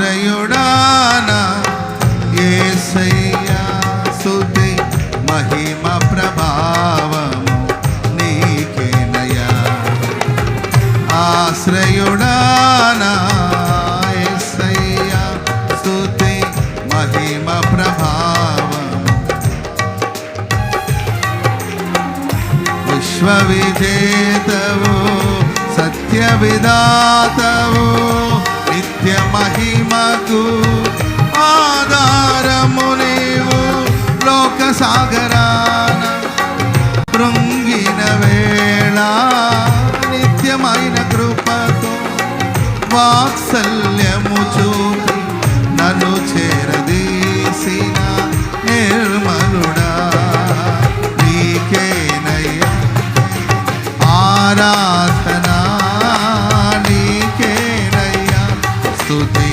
ఆశ్రయుడానా యేసయ్యా స్తుతి మహిమ ప్రభావము నీకేనయ్యా. ఆశ్రయుడానా యేసయ్యా స్తుతి మహిమ ప్రభావము. విశ్వవిజేతవు సత్య విధాతవు నిత్య మహిమకు ఆధారము నీవు. లోక సాగరాన కృంగిన వేళ నిత్యమైన కృపతో వాత్సల్యము చూపి నన్ను చేరదీసిన నిర్మలుడా నీకేనయ్యా ఆరాధనా నీకేనయ్యా స్తుతి